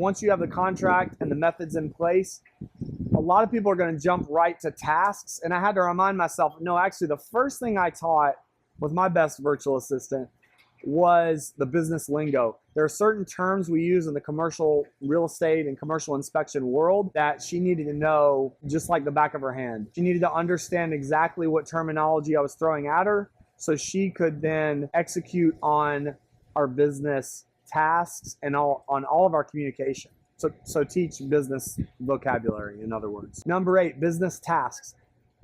once you have the contract and the methods in place, a lot of people are going to jump right to tasks. And I had to remind myself, no, actually, the first thing I taught with my best virtual assistant was the business lingo. There are certain terms we use in the commercial real estate and commercial inspection world that she needed to know just like the back of her hand. She needed to understand exactly what terminology I was throwing at her so she could then execute on our business tasks and on all of our communication. So teach business vocabulary, in other words. Number 8, business tasks.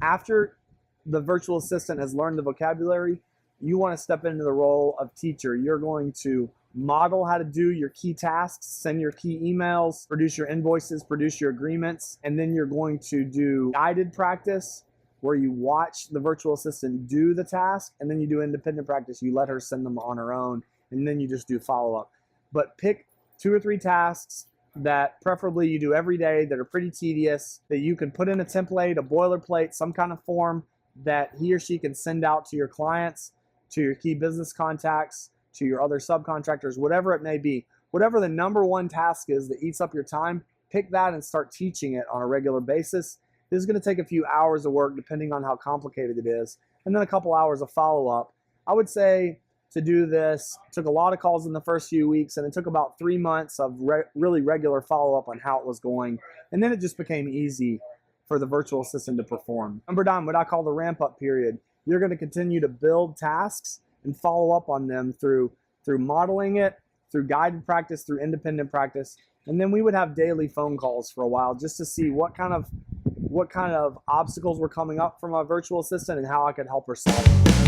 After the virtual assistant has learned the vocabulary, you want to step into the role of teacher. You're going to model how to do your key tasks, send your key emails, produce your invoices, produce your agreements, and then you're going to do guided practice where you watch the virtual assistant do the task, and then you do independent practice. You let her send them on her own, and then you just do follow-up. But pick 2 or 3 tasks that preferably you do every day that are pretty tedious, that you can put in a template, a boilerplate, some kind of form that he or she can send out to your clients, to your key business contacts, to your other subcontractors, whatever it may be. Whatever the number 1 task is that eats up your time, pick that and start teaching it on a regular basis. This is going to take a few hours of work depending on how complicated it is, and then a couple hours of follow-up. I would say to do this, took a lot of calls in the first few weeks, and it took about 3 months of really regular follow-up on how it was going, and then it just became easy for the virtual assistant to perform. Number 9, what I call the ramp-up period. You're going to continue to build tasks and follow up on them through modeling it, through guided practice, through independent practice, and then we would have daily phone calls for a while just to see what kind of obstacles were coming up from our virtual assistant and how I could help her solve them.